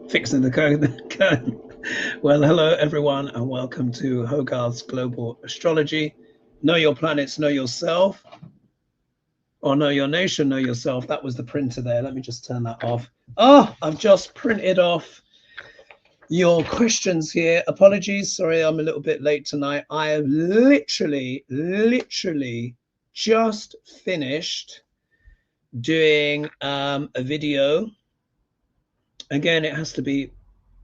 Fixing the curtain. Well, hello everyone, and welcome to Hogarth's Global Astrology. Know your planets, know yourself, or know your nation, know yourself. That was the printer there. Let me just turn that off. Oh, I've just printed off your questions here. Apologies, sorry, I'm a little bit late tonight. I have literally just finished doing a video. Again, it has to be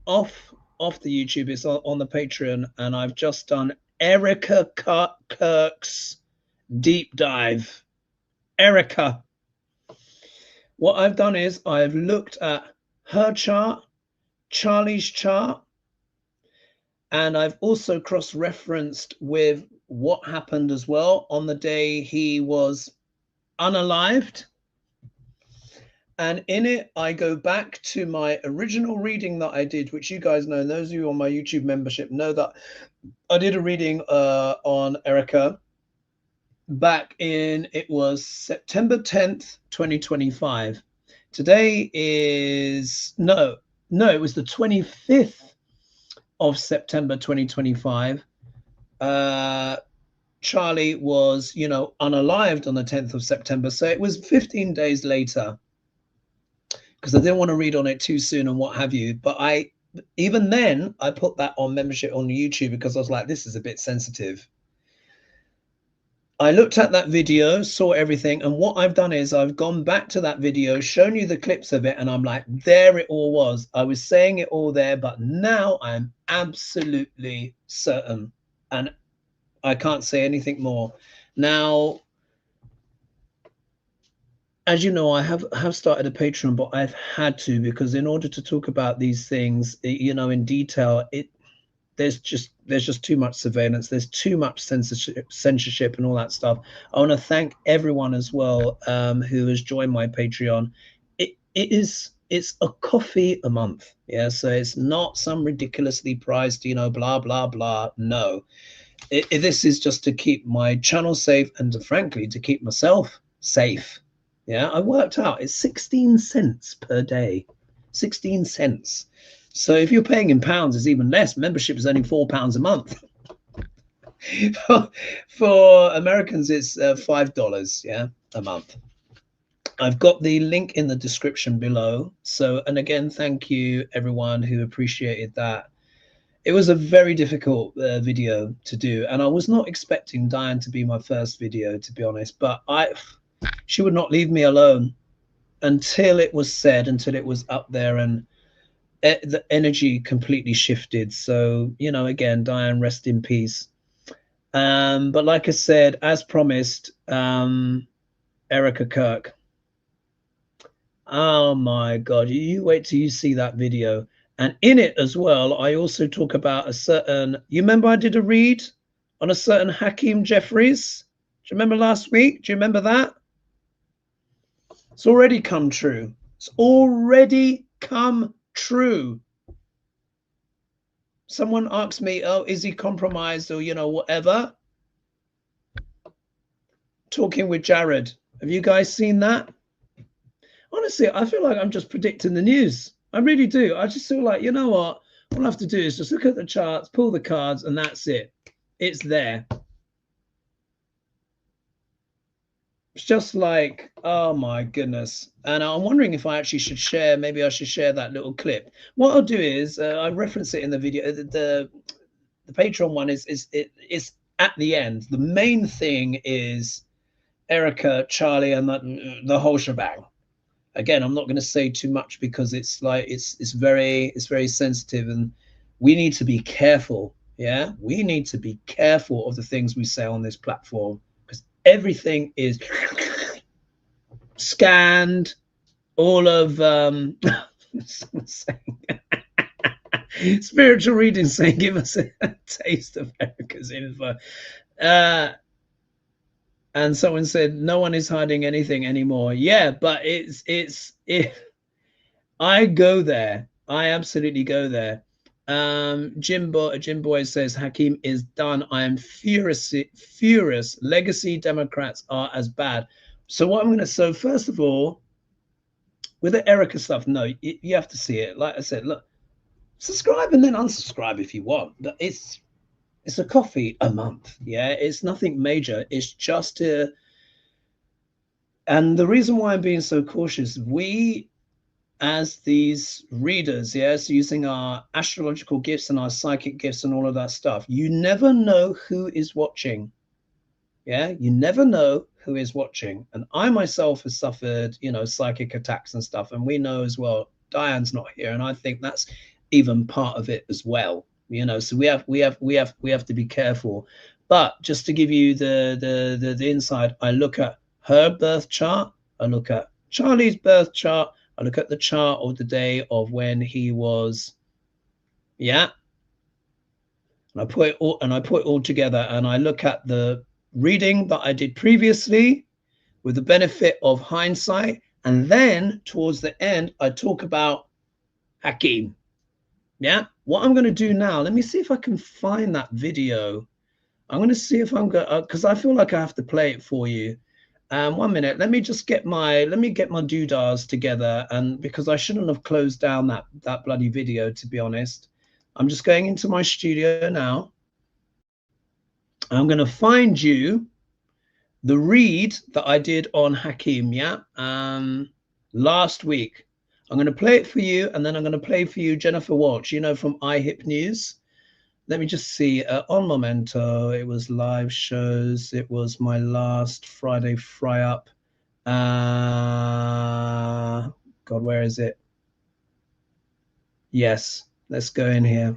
off the YouTube. It's on the Patreon, and I've just done Erika Kirk's deep dive. Erika. What I've done is I've looked at her chart, Charlie's chart, and I've also cross-referenced with what happened as well on the day he was unalived. And in it, I go back to my original reading that I did, which you guys know, those of you on my YouTube membership know that I did a reading on Erika back in, it was September 10th, 2025. Today is, no, it was the 25th of September, 2025. Charlie was, unalived on the 10th of September. So it was 15 days later, because I didn't want to read on it too soon and what have you. But even then, I put that on membership on YouTube because I was like, this is a bit sensitive. I looked at that video, saw everything. And what I've done is I've gone back to that video, shown you the clips of it. And I'm like, there it all was. I was saying it all there, but now I'm absolutely certain. And I can't say anything more. Now, as you know, I have started a Patreon, but I've had to, because in order to talk about these things, in detail, there's just too much surveillance. There's too much censorship and all that stuff. I want to thank everyone as well who has joined my Patreon. It's a coffee a month. Yeah. So it's not some ridiculously priced, blah, blah, blah. No, this is just to keep my channel safe and frankly, to keep myself safe. Yeah, I worked out it's 16 cents per day, 16 cents. So if you're paying in pounds, it's even less. Membership is only £4 a month. For Americans, it's $5, yeah, a month. I've got the link in the description below. So, and again, thank you everyone who appreciated that. It was a very difficult video to do, and I was not expecting Dianne to be my first video, to be honest, but she would not leave me alone until it was said, until it was up there, and the energy completely shifted. So, again, Dianne, rest in peace. But like I said, as promised, Erika Kirk. Oh my God, you wait till you see that video. And in it as well, I also talk about a certain, you remember I did a read on a certain Hakeem Jefferies? Do you remember last week? Do you remember that? It's already come true. It's already come true. Someone asked me, oh, is he compromised or, whatever? Talking with Jared. Have you guys seen that? Honestly, I feel like I'm just predicting the news. I really do. I just feel like, you know what? All I have to do is just look at the charts, pull the cards, and that's it. It's there. It's just like, oh my goodness. And I'm wondering if I actually should share, maybe I should share that little clip. What I'll do is I reference it in the video. The Patreon one is at the end. The main thing is Erika, Charlie, and the whole shebang. Again, I'm not going to say too much because it's like it's very sensitive, and we need to be careful. Yeah, we need to be careful of the things we say on this platform, because everything is scanned. All of spiritual reading saying, give us a taste of Erika's info. And someone said, no one is hiding anything anymore. Yeah, but I go there. I absolutely go there. Jim Boy says, Hakeem is done. I am furious. Legacy Democrats are as bad. So what I'm going to, so first of all, with the Erika stuff, no, you have to see it. Like I said, look, subscribe and then unsubscribe if you want. But it's a coffee a month. Yeah, it's nothing major. It's just to, and the reason why I'm being so cautious, we as these readers, yes, using our astrological gifts and our psychic gifts and all of that stuff, you never know who is watching. Yeah, you never know who is watching. And I myself have suffered, you know, psychic attacks and stuff. And we know as well, Diane's not here. And I think that's even part of it as well. You know, so we have to be careful. But just to give you the insight, I look at her birth chart, I look at Charlie's birth chart, I look at the chart of the day of when he was, yeah, and I put it all together, and I look at the reading that I did previously with the benefit of hindsight, and then towards the end I talk about Hakeem. Yeah, what I'm going to do now, let me see if I can find that video. I'm going to see if I'm going, because I feel like I have to play it for you. 1 minute, let me get my doodahs together, and because I shouldn't have closed down that bloody video, to be honest. I'm just going into my studio now. I'm going to find you the read that I did on Hakeem, yeah, last week. I'm going to play it for you, and then I'm going to play for you Jennifer Walsh, you know, from iHip News. Let me just see, on Momento, it was live shows. It was my last Friday fry up. God, where is it? Yes, let's go in here.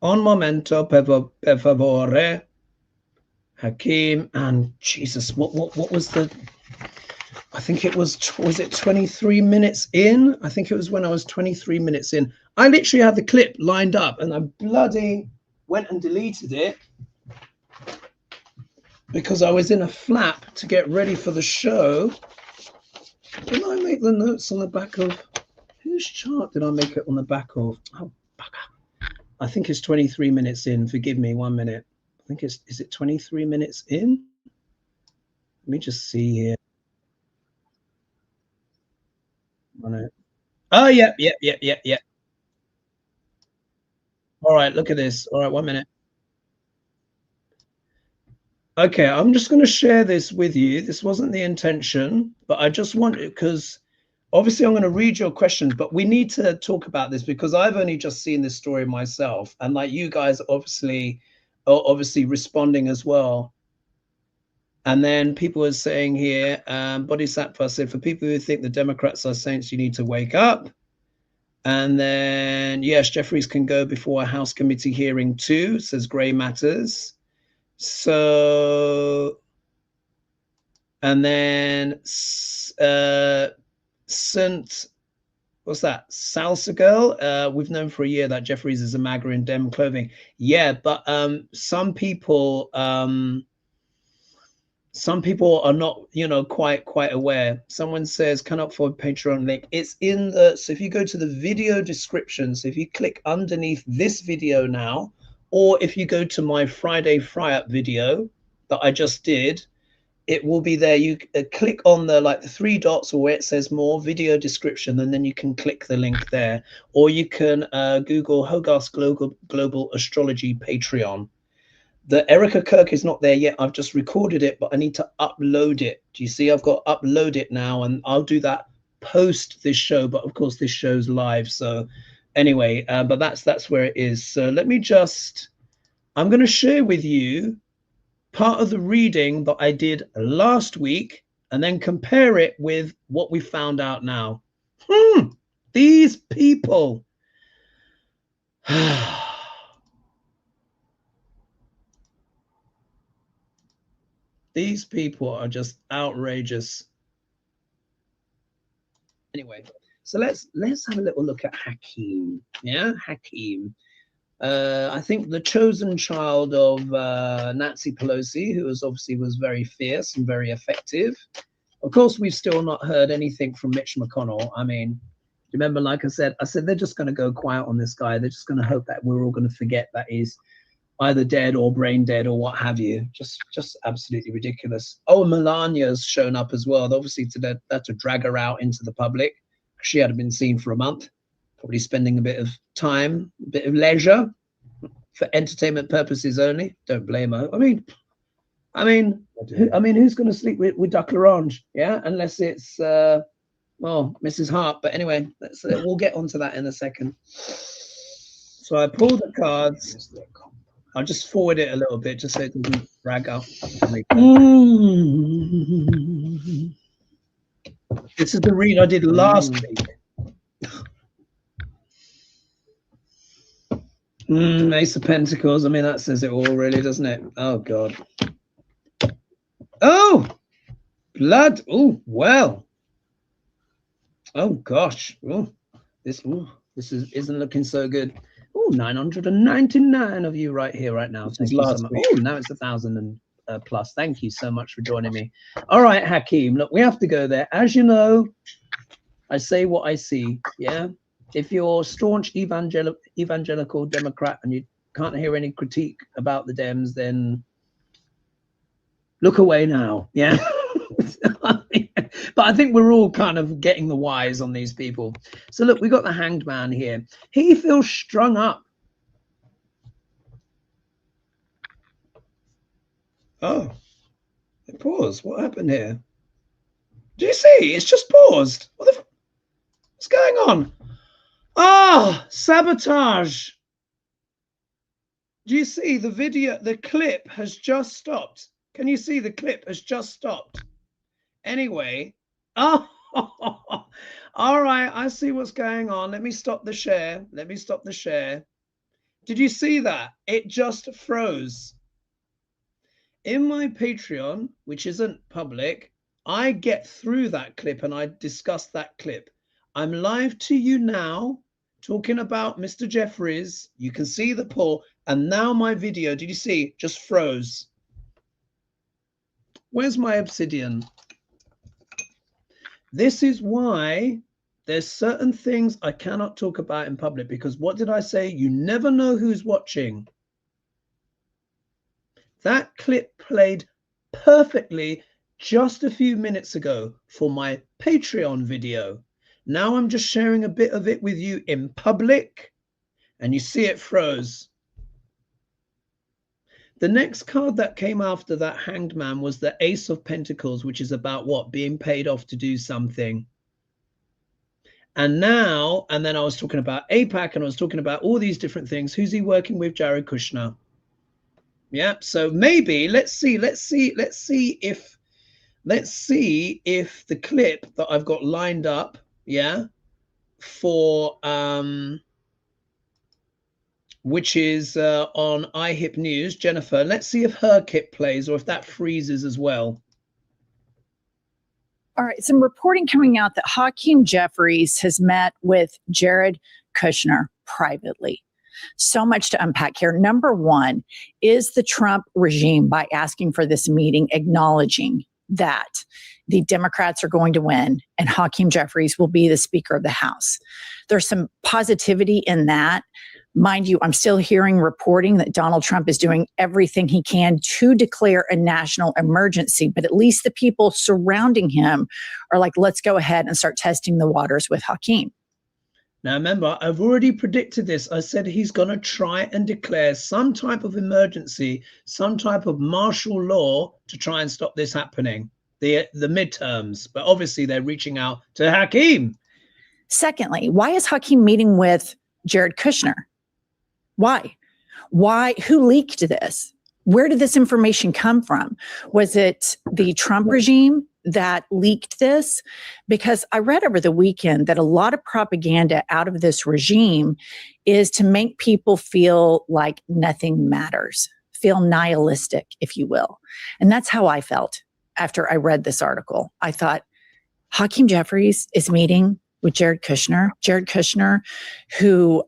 On Momento, per favore. Hakeem, and Jesus, what was the, I think it was it 23 minutes in? I think it was when I was 23 minutes in. I literally had the clip lined up and I bloody went and deleted it because I was in a flap to get ready for the show. Did I make the notes on the back of, whose chart did I make it on the back of? Oh, bugger. I think it's 23 minutes in. Forgive me, 1 minute. I think is it 23 minutes in? Let me just see here. Oh, yeah. All right, look at this. All right, 1 minute. Okay, I'm just going to share this with you. This wasn't the intention, but I just want it because obviously I'm going to read your questions, but we need to talk about this because I've only just seen this story myself, and like you guys obviously are obviously responding as well. And then people are saying here, Bodhisattva said, for people who think the Democrats are saints, you need to wake up. And then, yes, Jefferies can go before a House committee hearing too, says Grey Matters. So, and then St. What's that? Salsa Girl. We've known for a year that Jefferies is a MAGA in Dem clothing. Yeah, but some people are not, you know, quite aware. Someone says cannot afford Patreon link. It's in the, so if you go to the video description, so if you click underneath this video now, or if you go to my Friday fry up video that I just did, it will be there. You click on the like the 3 dots or where it says more video description, and then you can click the link there, or you can Google Hogarth's Global Astrology Patreon. The Erika Kirk is not there yet. I've just recorded it, but I need to upload it. Do you see? I've got to upload it now, and I'll do that post this show. But of course, this show's live. So anyway, but that's where it is. So let me just, I'm going to share with you part of the reading that I did last week and then compare it with what we found out now. These people. These people are just outrageous. Anyway, so let's have a little look at Hakeem. Yeah, Hakeem. I think the chosen child of Nancy Pelosi, who obviously was very fierce and very effective. Of course, we've still not heard anything from Mitch McConnell. I mean, remember, like I said, they're just going to go quiet on this guy. They're just going to hope that we're all going to forget that he's either dead or brain dead or what have you. Just absolutely ridiculous. Oh, Melania's shown up as well. Obviously, to drag her out into the public. She hadn't been seen for a month, probably spending a bit of time, a bit of leisure for entertainment purposes only. Don't blame her. I mean, who's going to sleep with Duck L'Orange? Yeah, unless it's well, Mrs. Hart. But anyway, we'll get onto that in a second. So I pulled the cards. I'll just forward it a little bit just so it doesn't drag out. This is the read I did last week. Ace of Pentacles. I mean, that says it all, really, doesn't it? Oh, God. Oh, blood. Oh, well. Oh, gosh. Oh, this isn't looking so good. Oh, 999 of you right here, right now. Thank you so much. Oh, now it's 1,000 and plus. Thank you so much for joining me. All right, Hakeem. Look, we have to go there. As you know, I say what I see. Yeah. If you're staunch evangelical Democrat and you can't hear any critique about the Dems, then look away now. Yeah. But I think we're all kind of getting the wise on these people. So look, we got the Hanged Man here. He feels strung up. Oh, it paused. What happened here? Do you see? It's just paused. What's going on? Ah, sabotage. Do you see the video? The clip has just stopped. Can you see the clip has just stopped? Anyway, oh, all right. I see what's going on. Let me stop the share. Let me stop the share. Did you see that? It just froze. In my Patreon, which isn't public, I get through that clip and I discuss that clip. I'm live to you now talking about Mr. Jefferies. You can see the pull. And now my video, did you see, just froze. Where's my obsidian? This is why there's certain things I cannot talk about in public, because what did I say? You never know who's watching. That clip played perfectly just a few minutes ago for my Patreon video. Now I'm just sharing a bit of it with you in public, and you see it froze. The next card that came after that Hanged Man was the Ace of Pentacles, which is about what? Being paid off to do something. And now, and then I was talking about AIPAC and I was talking about all these different things. Who's he working with? Jared Kushner. Yeah, so maybe let's see if the clip that I've got lined up, yeah, for which is on iHip News, Jennifer. Let's see if her kit plays or if that freezes as well. All right, some reporting coming out that Hakeem Jefferies has met with Jared Kushner privately. So much to unpack here. Number one, is the Trump regime, by asking for this meeting, acknowledging that the Democrats are going to win and Hakeem Jefferies will be the Speaker of the House? There's some positivity in that. Mind you, I'm still hearing reporting that Donald Trump is doing everything he can to declare a national emergency, but at least the people surrounding him are like, let's go ahead and start testing the waters with Hakeem. Now, remember, I've already predicted this. I said he's going to try and declare some type of emergency, some type of martial law to try and stop this happening, the midterms. But obviously, they're reaching out to Hakeem. Secondly, why is Hakeem meeting with Jared Kushner? Why? Who leaked this? Where did this information come from? Was it the Trump regime that leaked this? Because I read over the weekend that a lot of propaganda out of this regime is to make people feel like nothing matters, feel nihilistic, if you will. And that's how I felt after I read this article. I thought, Hakeem Jefferies is meeting with Jared Kushner, who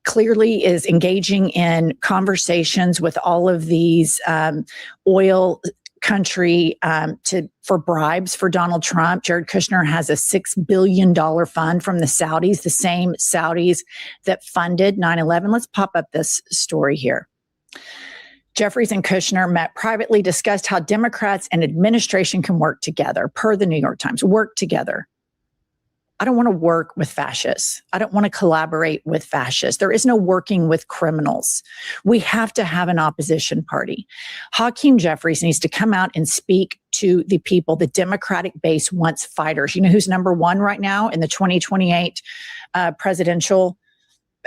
clearly is engaging in conversations with all of these oil country for bribes for Donald Trump. Jared Kushner has a $6 billion fund from the Saudis, the same Saudis that funded 9/11. Let's pop up this story here. Jefferies and Kushner met privately, discussed how Democrats and administration can work together, per the New York Times, work together. I don't want to work with fascists. I don't want to collaborate with fascists. There is no working with criminals. We have to have an opposition party. Hakeem Jefferies needs to come out and speak to the people. The Democratic base wants fighters. You know who's number one right now in the 2028 presidential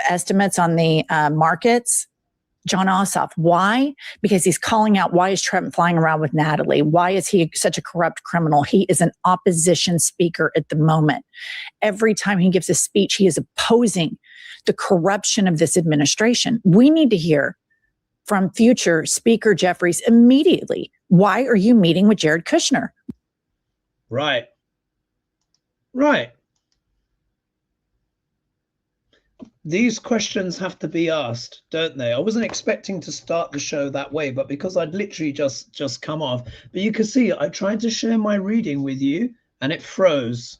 estimates on the markets? John Ossoff. Why? Because he's calling out, why is Trump flying around with Natalie? Why is he such a corrupt criminal? He is an opposition speaker at the moment. Every time he gives a speech, he is opposing the corruption of this administration. We need to hear from future Speaker Jefferies immediately. Why are you meeting with Jared Kushner? Right. Right. These questions have to be asked, don't they? I wasn't expecting to start the show that way, but because I'd literally just come off. But you can see I tried to share my reading with you and it froze.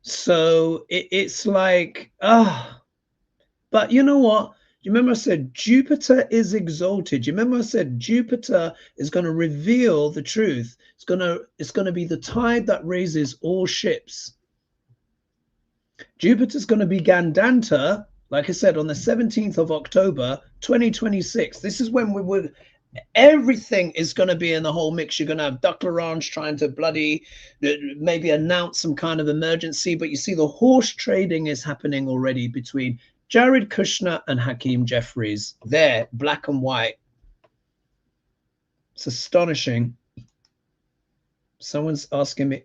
So it's like, but you know what? You remember I said Jupiter is exalted. You remember I said Jupiter is going to reveal the truth. It's going to be the tide that raises all ships. Jupiter's going to be Gandanta, like I said, on the 17th of October, 2026. This is when everything is going to be in the whole mix. You're going to have Duck Larange trying to bloody maybe announce some kind of emergency. But you see the horse trading is happening already between Jared Kushner and Hakeem Jefferies. There, black and white. It's astonishing. Someone's asking me,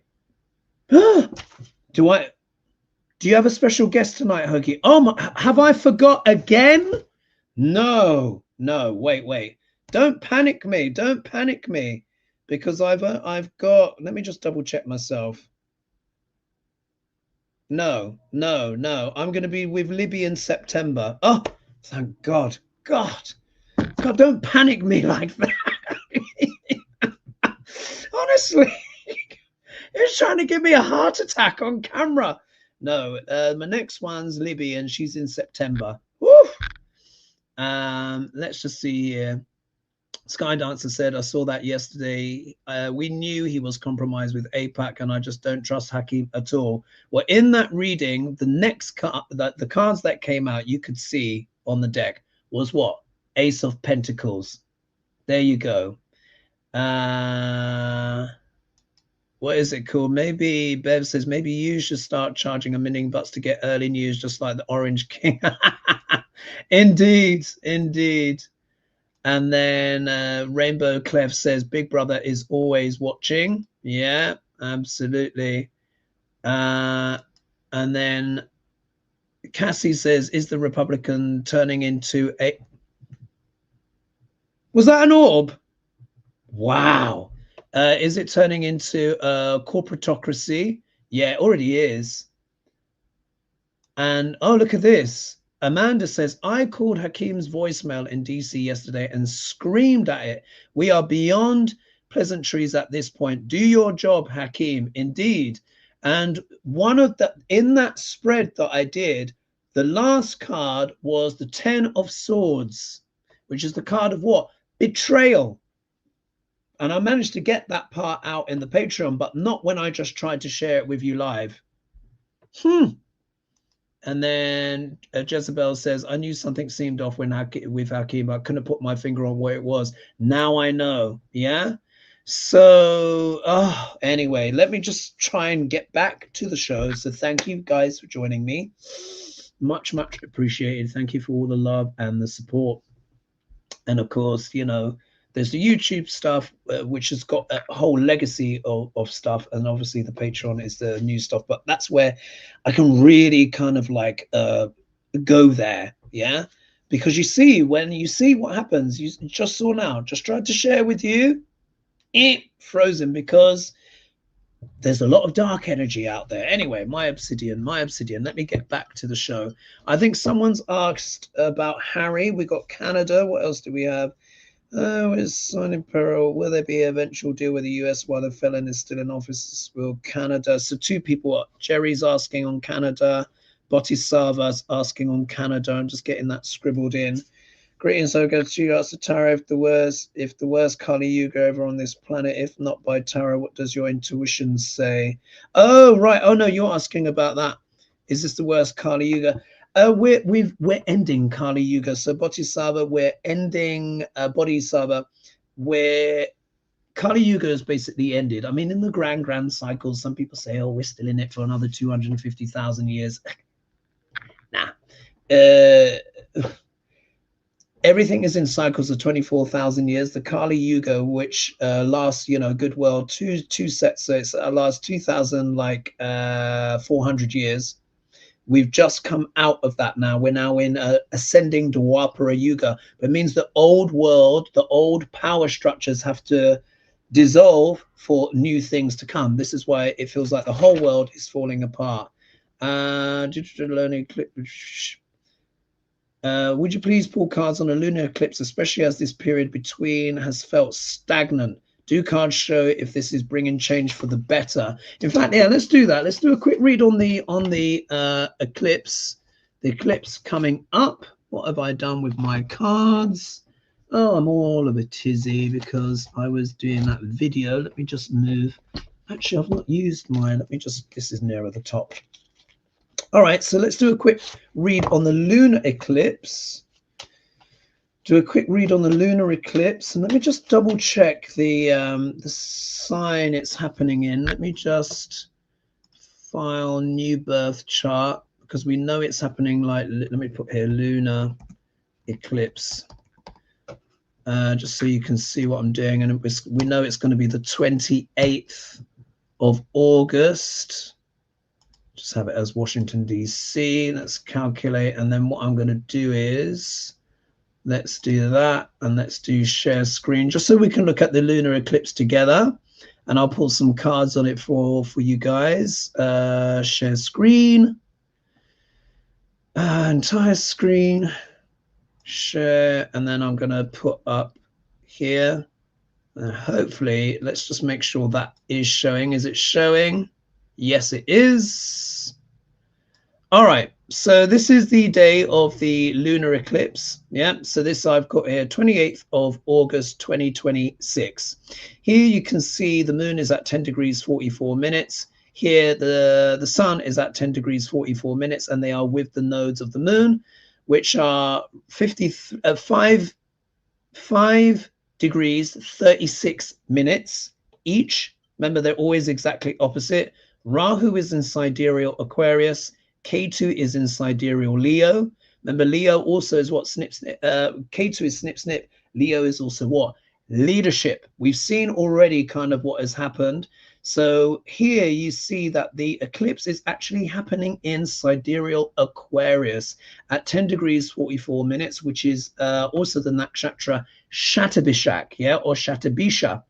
do you have a special guest tonight, Hoagie? Oh, have I forgot again? No, wait. Don't panic me. Don't panic me. Because I've got, let me just double check myself. No. I'm going to be with Libby in September. Oh, thank God. God, don't panic me like that. Honestly, it's trying to give me a heart attack on camera. No, my next one's Libby, and she's in September. Woo! Let's just see here. Sky Dancer said, I saw that yesterday. We knew he was compromised with APAC, and I just don't trust Hakeem at all. Well, in that reading, the next card, the cards that came out, you could see on the deck was what? Ace of Pentacles. There you go. What is it called? Maybe Bev says maybe you should start charging $1,000,000 to get early news, just like the Orange King. Indeed. And then Rainbow Clef says Big Brother is always watching. Yeah, absolutely. And then Cassie says, is the Republican turning into a... Was that an orb? Wow. Is it turning into a corporatocracy? Yeah, it already is. And oh, look at this. Amanda says, I called Hakeem's voicemail in DC yesterday and screamed at it. We are beyond pleasantries at this point. Do your job, Hakeem. Indeed. And one of the, in that spread that I did, the last card was the 10 of Swords, which is the card of what? Betrayal. And I managed to get that part out in the Patreon, but not when I just tried to share it with you live. And then Jezebel says, I knew something seemed off with Hakeem. I couldn't put my finger on where it was. Now I know. Yeah. So anyway, let me just try and get back to the show. So thank you guys for joining me. Much appreciated. Thank you for all the love and the support. And of course, you know, there's the YouTube stuff, which has got a whole legacy of stuff. And obviously the Patreon is the new stuff. But that's where I can really kind of like go there. Yeah. Because you see, when you see what happens, you just saw now, just tried to share with you, frozen, because there's a lot of dark energy out there. Anyway, my obsidian. Let me get back to the show. I think someone's asked about Harry. We got Canada. What else do we have? Is signing peril. Will there be an eventual deal with the US while the felon is still in office? Will Canada? So two people. Jerry's asking on Canada. Bodhisattva's asking on Canada. I'm just getting that scribbled in. Greetings, I go to you. Ask the tarot if the worst Kali Yuga ever on this planet. If not by tarot, what does your intuition say? Oh, right. Oh no, you're asking about that. Is this the worst Kali Yuga? We're ending Kali Yuga. So Bodhisattva, we're ending Bodhisattva, where Kali Yuga has basically ended. I mean, in the grand cycles, some people say, oh, we're still in it for another 250,000 years. Nah. Everything is in cycles of 24,000 years. The Kali Yuga, which lasts, good well, two sets, so it lasts 2,000 400 years. We've just come out of that now. We're now in ascending Dwapara Yuga. It means the old world, the old power structures have to dissolve for new things to come. This is why it feels like the whole world is falling apart. Digital learning eclipse. Would you please pull cards on a lunar eclipse, especially as this period between has felt stagnant? Do cards show if this is bringing change for the better? In fact, yeah, let's do that. Let's do a quick read on the eclipse. The eclipse coming up. What have I done with my cards? Oh, I'm all of a tizzy because I was doing that video. Let me just move. Actually, I've not used mine. Let me just, this is nearer the top. All right, so let's do a quick read on the lunar eclipse. Do a quick read on the lunar eclipse, and let me just double check the sign it's happening in. Let me just file new birth chart, because we know it's happening like, let me put here lunar eclipse, just so you can see what I'm doing. And we know it's going to be the 28th of August. Just have it as Washington, D.C. Let's calculate. And then what I'm going to do is, let's do that. And let's do share screen, just so we can look at the lunar eclipse together. And I'll pull some cards on it for you guys. Share screen. Entire screen. Share. And then I'm going to put up here. Hopefully, let's just make sure that is showing. Is it showing? Yes, it is. All right, so this is the day of the lunar eclipse. Yeah, so this I've got here, 28th of August 2026. Here you can see the moon is at 10 degrees 44 minutes. Here the sun is at 10 degrees 44 minutes, and they are with the nodes of the moon, which are 5 degrees 36 minutes each. Remember, they're always exactly opposite. Rahu is in sidereal Aquarius. Ketu is in sidereal Leo. Remember, Leo also is what? Ketu is snip, snip. Leo is also what? Leadership. We've seen already kind of what has happened. So here you see that the eclipse is actually happening in sidereal Aquarius at 10 degrees 44 minutes, which is also the nakshatra Shatabishak, yeah, or Shatabisha.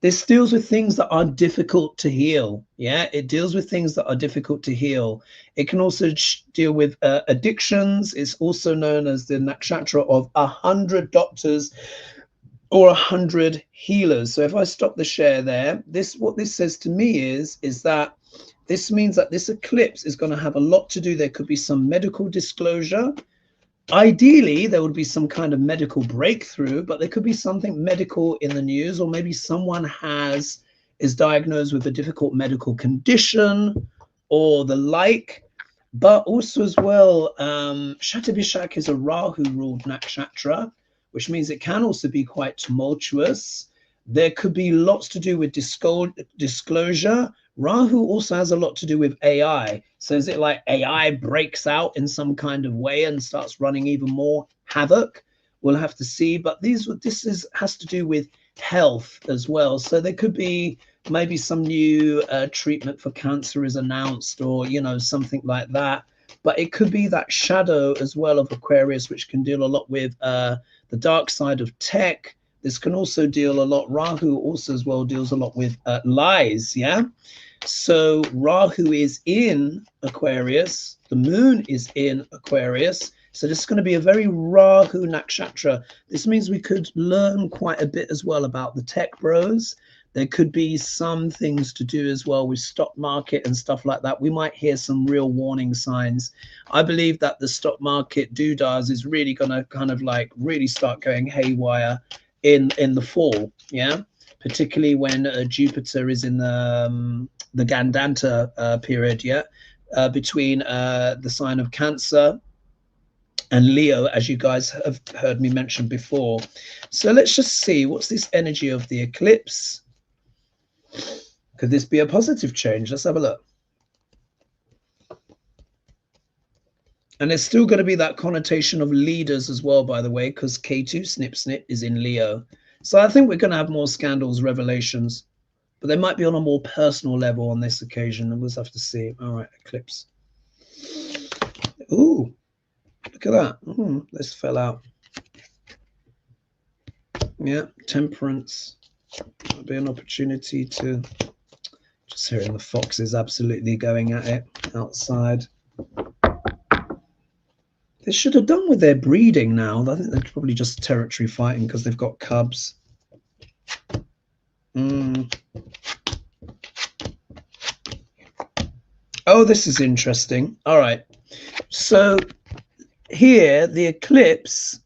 This deals with things that are difficult to heal. Yeah, it deals with things that are difficult to heal. It can also deal with addictions. It's also known as the nakshatra of 100 doctors or 100 healers. So if I stop the share there, what this says to me is that this means that this eclipse is going to have a lot to do. There could be some medical disclosure. Ideally, there would be some kind of medical breakthrough, but there could be something medical in the news, or maybe someone is diagnosed with a difficult medical condition or the like. But also as well, Shatabishak is a Rahu-ruled nakshatra, which means it can also be quite tumultuous. There could be lots to do with disclosure. Rahu also has a lot to do with AI. So is it like AI breaks out in some kind of way and starts running even more havoc? We'll have to see. But this has to do with health as well. So there could be maybe some new treatment for cancer is announced, or something like that. But it could be that shadow as well of Aquarius, which can deal a lot with the dark side of tech. This can also deal a lot. Rahu also as well deals a lot with lies. Yeah. So Rahu is in Aquarius. The moon is in Aquarius. So this is going to be a very Rahu nakshatra. This means we could learn quite a bit as well about the tech bros. There could be some things to do as well with stock market and stuff like that. We might hear some real warning signs. I believe that the stock market doodahs is really going to kind of like really start going haywire in the fall, yeah, particularly when Jupiter is in the Gandanta period, yeah, between the sign of Cancer and Leo, as you guys have heard me mention before. So let's just see, what's this energy of the eclipse? Could this be a positive change? Let's have a look. And there's still going to be that connotation of leaders as well, by the way, because K2 snip snip is in Leo. So I think we're going to have more scandals, revelations, but they might be on a more personal level on this occasion, and we'll have to see. All right, eclipse. Ooh, look at that. This fell out. Yeah, temperance. That'll be an opportunity to, just hearing the foxes absolutely going at it outside. They should have done with their breeding now. I think they're probably just territory fighting because they've got cubs. Oh, this is interesting. All right. So here, the eclipse,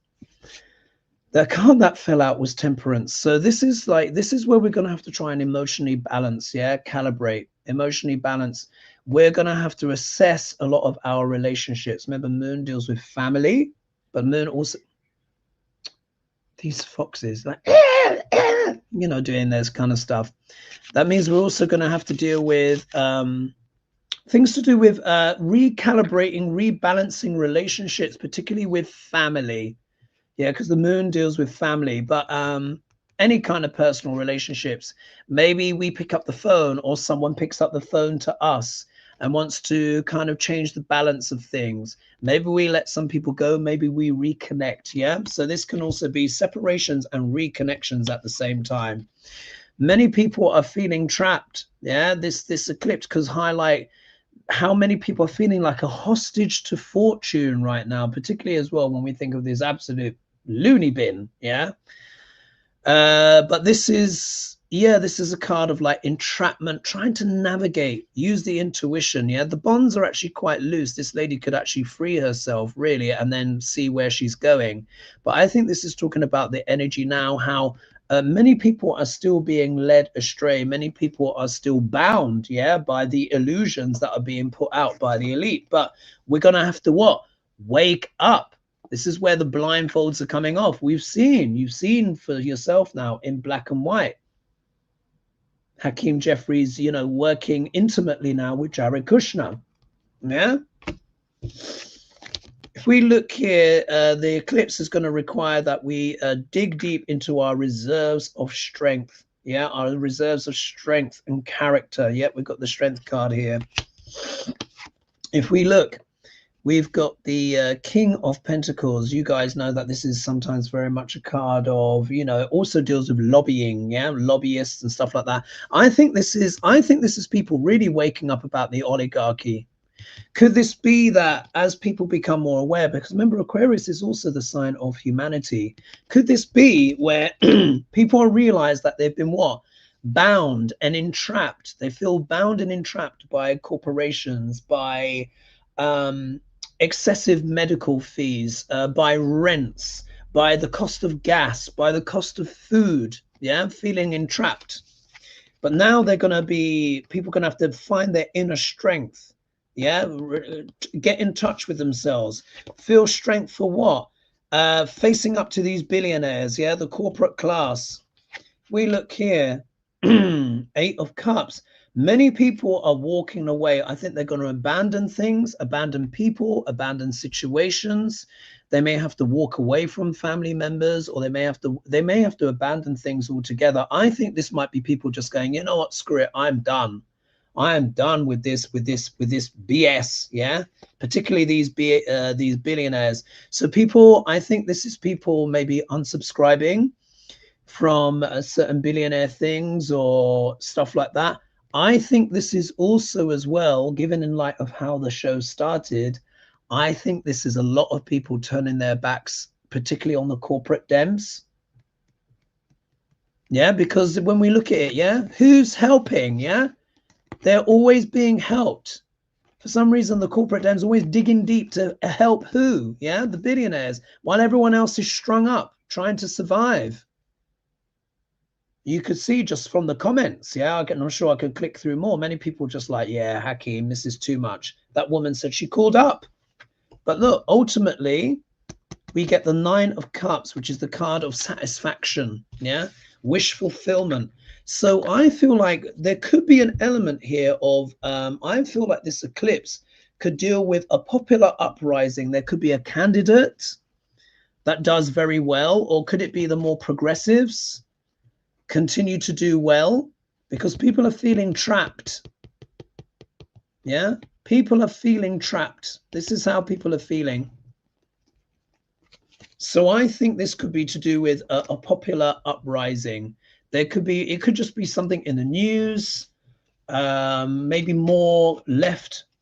the card that fell out was temperance. So this is where we're going to have to try and emotionally balance, yeah, calibrate, emotionally balance. We're going to have to assess a lot of our relationships. Remember, Moon deals with family, but Moon also, these foxes, like, you know, doing this kind of stuff. That means we're also going to have to deal with things to do with recalibrating, rebalancing relationships, particularly with family. Yeah, because the Moon deals with family, but any kind of personal relationships. Maybe we pick up the phone or someone picks up the phone to us and wants to kind of change the balance of things. Maybe we let some people go, maybe we reconnect, yeah? So this can also be separations and reconnections at the same time. Many people are feeling trapped, yeah? This eclipse could highlight how many people are feeling like a hostage to fortune right now, particularly as well when we think of this absolute loony bin, yeah? But this is a card of like entrapment, trying to navigate, use the intuition. Yeah, the bonds are actually quite loose. This lady could actually free herself really and then see where she's going. But I think this is talking about the energy now, how many people are still being led astray. Many people are still bound, yeah, by the illusions that are being put out by the elite. But we're going to have to what? Wake up. This is where the blindfolds are coming off. You've seen for yourself now in black and white. Hakeem Jefferies, you know, working intimately now with Jared Kushner. Yeah. If we look here, the eclipse is going to require that we dig deep into our reserves of strength. Yeah, our reserves of strength and character. Yeah, we've got the strength card here. If we look, we've got the King of Pentacles. You guys know that this is sometimes very much a card of, you know, it also deals with lobbying, yeah, lobbyists and stuff like that. I think this is people really waking up about the oligarchy. Could this be that as people become more aware, because remember, Aquarius is also the sign of humanity. Could this be where people realize that they've been what? Bound and entrapped. They feel bound and entrapped by corporations, by excessive medical fees, by rents, by the cost of gas, by the cost of food, yeah, feeling entrapped. But now people are going to have to find their inner strength, yeah, get in touch with themselves, feel strength for what? Facing up to these billionaires, yeah, the corporate class. We look here, 8 of Cups. Many people are walking away. I think they're going to abandon things, abandon people, abandon situations. They may have to walk away from family members, or they may have to abandon things altogether. I think this might be people just going, you know what, screw it, I'm done. I am done with this BS, yeah. Particularly these billionaires. So people, I think this is people maybe unsubscribing from certain billionaire things or stuff like that. I think this is also as well, given in light of how the show started, I think this is a lot of people turning their backs, particularly on the corporate Dems. Yeah, because when we look at it, yeah, who's helping? Yeah, they're always being helped. For some reason, the corporate den's always digging deep to help who? Yeah, the billionaires, while everyone else is strung up trying to survive. You could see just from the comments, yeah, I'm not sure I could click through more. Many people just like, yeah, Hakeem, this is too much. That woman said she called up. But look, ultimately, we get the 9 of Cups, which is the card of satisfaction, yeah, wish fulfillment. So I feel like there could be an element here of, I feel like this eclipse could deal with a popular uprising. There could be a candidate that does very well, or could it be the more progressives continue to do well? Because people are feeling trapped. Yeah, people are feeling trapped. This is how people are feeling. So I think this could be to do with a popular uprising. There could be, it could just be something in the news, maybe more left-leaning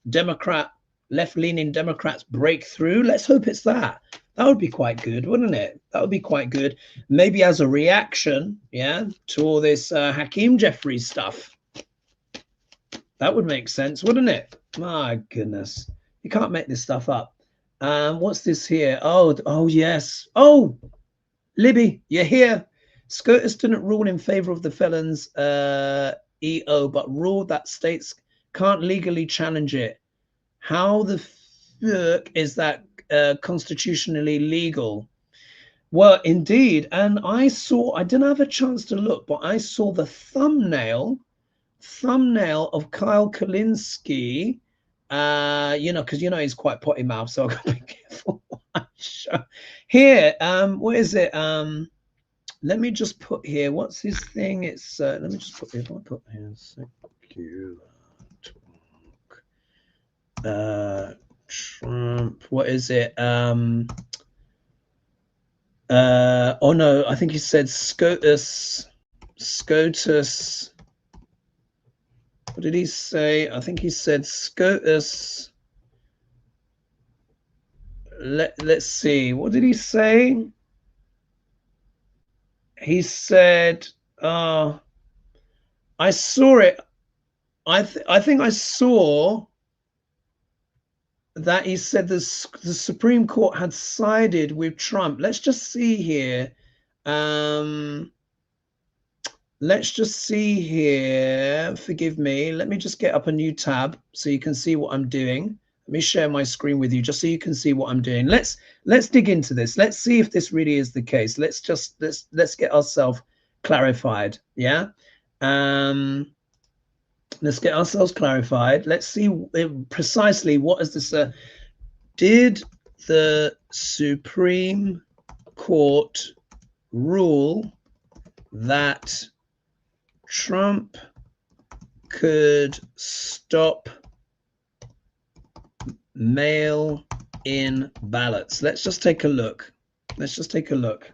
Democrats break through. Let's hope it's that. That would be quite good, wouldn't it? That would be quite good. Maybe as a reaction, yeah, to all this Hakeem Jefferies stuff. That would make sense, wouldn't it? My goodness. You can't make this stuff up. What's this here? Oh, yes. Oh, Libby, you're here. SCOTUS didn't rule in favor of the felons EO, but ruled that states can't legally challenge it. How the fuck is that constitutionally legal? Well, indeed. And I didn't have a chance to look, but I saw the thumbnail of Kyle Kalinske, you know, because you know he's quite potty mouth, so I've got to be careful. Here, what is it? Let me just put here. What's his thing? It's let me just put here. If I put here, Trump. What is it? Oh no, I think he said SCOTUS. SCOTUS. What did he say? I think he said SCOTUS. Let's see. What did he say? He said, I saw it. I think I saw that he said the Supreme Court had sided with Trump. Let's just see here. Let's just see here. Forgive me. Let me just get up a new tab so you can see what I'm doing. Let me share my screen with you just so you can see what I'm doing. Let's dig into this. Let's see if this really is the case. Let's get ourselves clarified. Yeah. Let's get ourselves clarified. Let's see precisely what is this. Did the Supreme Court rule that Trump could stop mail-in ballots? Let's just take a look. Let's just take a look.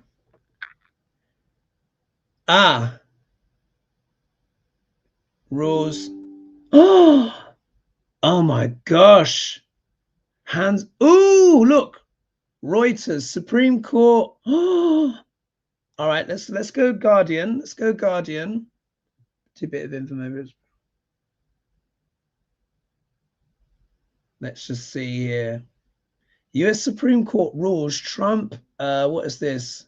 Rules. Oh my gosh. Hands. Ooh, look. Reuters, Supreme Court. Oh. All right, let's go Guardian. Let's go Guardian. A bit of information. Let's just see here. U.S. Supreme Court rules Trump. What is this?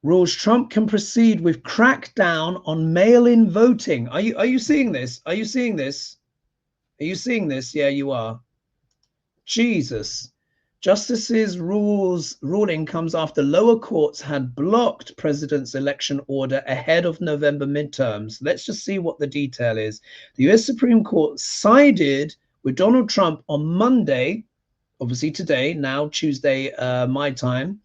Rules Trump can proceed with crackdown on mail-in voting. Are you seeing this? Are you seeing this? Are you seeing this? Yeah, you are. Jesus. Justice's ruling comes after lower courts had blocked president's election order ahead of November midterms. Let's just see what the detail is. The U.S. Supreme Court sided with Donald Trump on Monday, obviously today, now Tuesday, my time,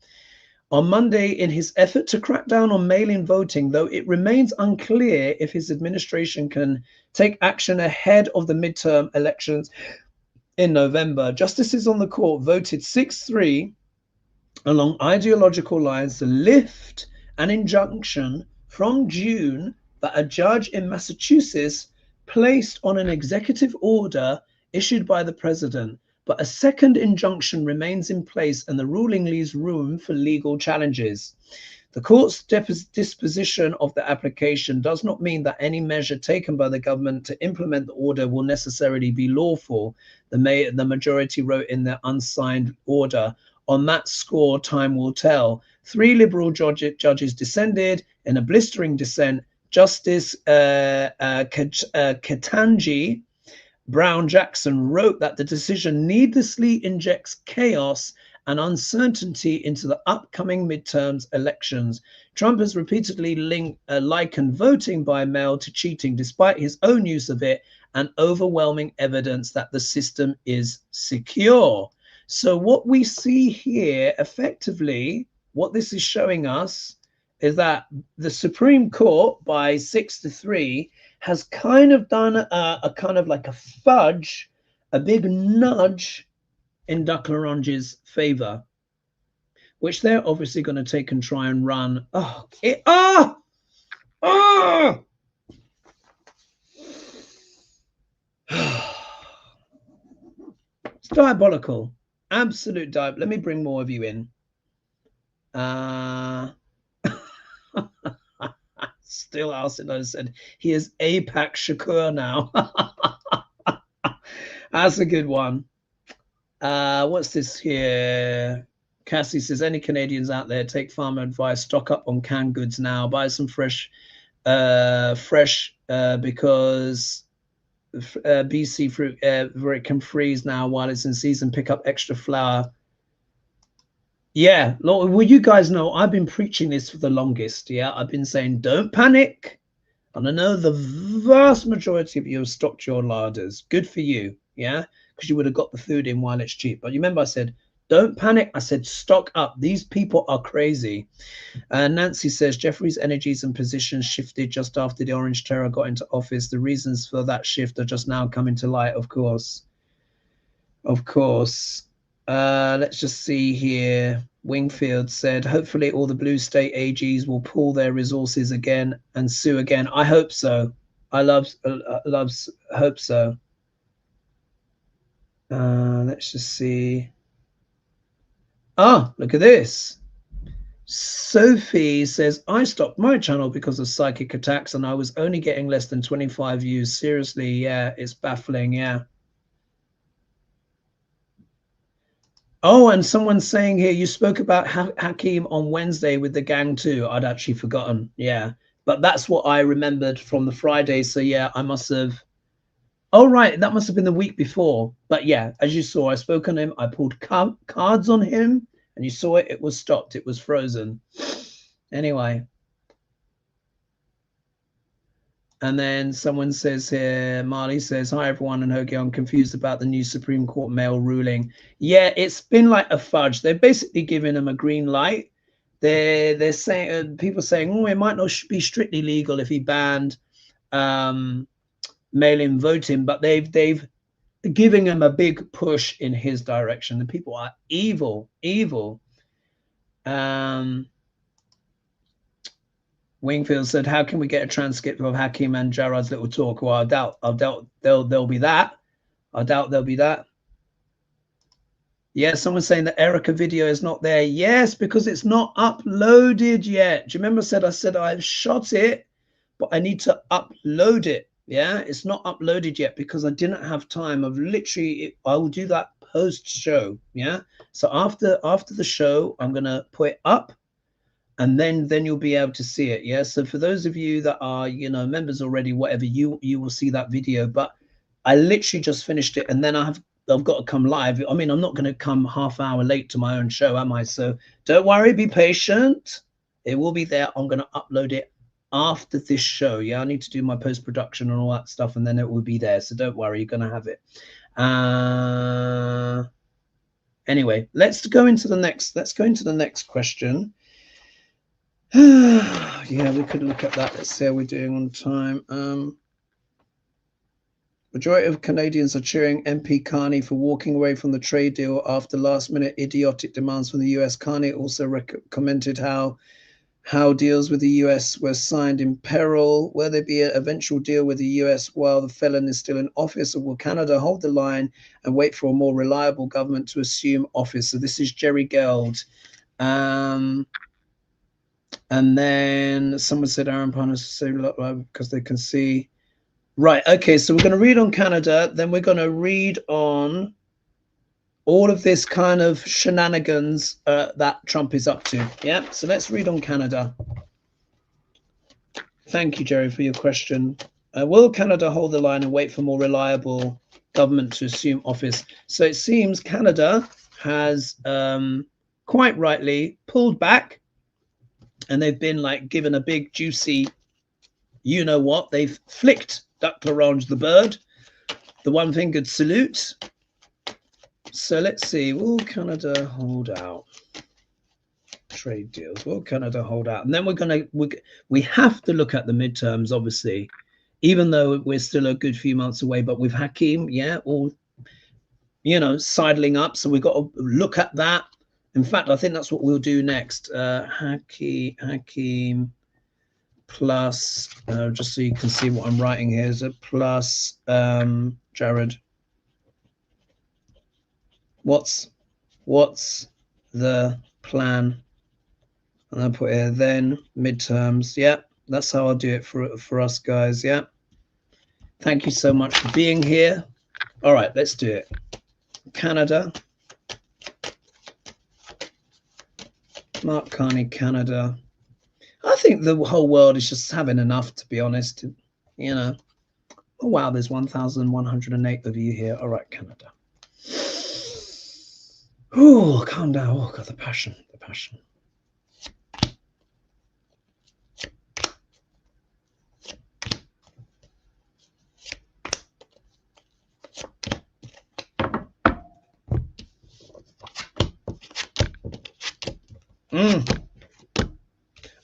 on Monday in his effort to crack down on mail-in voting, though it remains unclear if his administration can take action ahead of the midterm elections in November. Justices on the court voted 6-3 along ideological lines to lift an injunction from June that a judge in Massachusetts placed on an executive order issued by the president. But a second injunction remains in place and the ruling leaves room for legal challenges. The court's disposition of the application does not mean that any measure taken by the government to implement the order will necessarily be lawful, the majority wrote in their unsigned order. On that score, time will tell. 3 liberal judges dissented in a blistering dissent. Justice Ketanji Brown Jackson wrote that the decision needlessly injects chaos and uncertainty into the upcoming midterms elections. Trump has repeatedly likened voting by mail to cheating, despite his own use of it and overwhelming evidence that the system is secure. So what we see here, effectively, what this is showing us is that the Supreme Court, by 6-3, has kind of done a kind of like a fudge, a big nudge in Duck Larange's favor, which they're obviously going to take and try and run. It's diabolical, absolute diabolical. Let me bring more of you in. Still Alcino said he is APAC Shakur now. That's a good one. What's this here? Cassie says, any Canadians out there, take farmer advice, stock up on canned goods now, buy some fresh because BC fruit where it can freeze now while it's in season. Pick up extra flour. Yeah, well, you guys know I've been preaching this for the longest. Yeah, I've been saying don't panic, and I know the vast majority of you have stocked your larders. Good for you. Yeah, because you would have got the food in while it's cheap. But you remember I said don't panic. I said stock up. These people are crazy. Nancy says Jefferies' energies and positions shifted just after the Orange Terror got into office. The reasons for that shift are just now coming to light. Of course. Let's just see here. Wingfield said, hopefully all the blue state AGs will pool their resources again and sue again. I hope so. I hope so. Let's just see. Look at this. Sophie says, I stopped my channel because of psychic attacks and I was only getting less than 25 views. Seriously, yeah, it's baffling, yeah. Oh, and someone's saying here, you spoke about Hakeem on Wednesday with the gang too. I'd actually forgotten. Yeah, but that's what I remembered from the Friday. So yeah, I must have. Oh, right. That must have been the week before. But yeah, as you saw, I spoke on him. I pulled cards on him and you saw it. It was stopped. It was frozen. Anyway. And then someone says here, Marley says, hi, everyone. And Hoagie, I'm confused about the new Supreme Court mail ruling. Yeah, it's been like a fudge. They're basically giving them a green light. They're saying, people saying, oh, it might not be strictly legal if he banned mail-in voting, but they've giving him a big push in his direction. The people are evil. Wingfield said, how can we get a transcript of Hakeem and Jarad's little talk? Well, I doubt there'll be that. I doubt there'll be that. Yeah, someone's saying the Erika video is not there. Yes, because it's not uploaded yet. Do you remember I said I've shot it, but I need to upload it. Yeah, it's not uploaded yet because I didn't have time. I will do that post show. Yeah, so after the show, I'm gonna put it up. And then you'll be able to see it. Yeah. So for those of you that are, members already, whatever, you will see that video. But I literally just finished it, and then I've got to come live. I mean, I'm not going to come half hour late to my own show, am I? So don't worry, be patient. It will be there. I'm going to upload it after this show. Yeah, I need to do my post-production and all that stuff, and then it will be there. So don't worry, you're going to have it. Anyway, let's go into the next question. Yeah, we could look at that. Let's see how we're doing on time. Majority of Canadians are cheering MP Carney for walking away from the trade deal after last-minute idiotic demands from the US. Carney also commented how deals with the US were signed in peril. Will there be an eventual deal with the US while the felon is still in office, or will Canada hold the line and wait for a more reliable government to assume office? So this is Jerry Geld. And then someone said Aaron Partners say because they can see. Right. Okay. So we're going to read on Canada. Then we're going to read on all of this kind of shenanigans that Trump is up to. Yeah. So let's read on Canada. Thank you, Jerry, for your question. Will Canada hold the line and wait for more reliable government to assume office? So it seems Canada has quite rightly pulled back, and they've been like given a big juicy, you know what? They've flicked Duck Larange the bird, the one-fingered salute. So let's see. Will Canada hold out? Trade deals. Will Canada hold out? And then we have to look at the midterms, obviously, even though we're still a good few months away. But with Hakeem, yeah, all sidling up. So we've got to look at that. In fact, I think that's what we'll do next. Hakeem plus, just so you can see what I'm writing here, is a plus Jared. What's the plan? And I'll put here then midterms. Yeah, that's how I'll do it for us guys. Yeah. Thank you so much for being here. All right, let's do it. Canada. Mark Carney, Canada. I think the whole world is just having enough, to be honest. Oh wow, there's 1,108 of you here. All right, Canada. Oh, calm down. Oh God, the passion.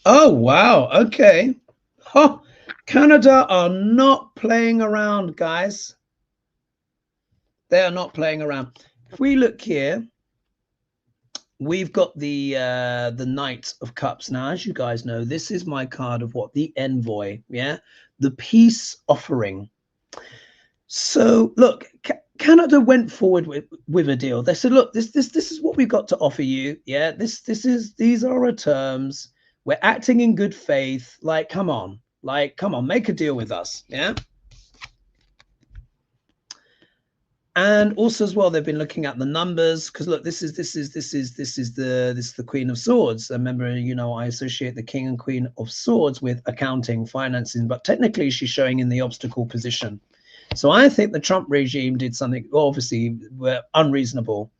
Oh wow, okay. Oh, Canada are not playing around, guys. They are not playing around. If we look here, we've got the Knight of Cups. Now, as you guys know, this is my card of what? The Envoy, yeah? The peace offering. So look, Canada went forward with a deal. They said, look, this is what we've got to offer you. Yeah, these are our terms. We're acting in good faith. Like, come on, make a deal with us. Yeah. And also as well, they've been looking at the numbers because look, this is the Queen of Swords. Remember, I associate the King and Queen of Swords with accounting, financing, but technically she's showing in the obstacle position. So I think the Trump regime did something obviously unreasonable.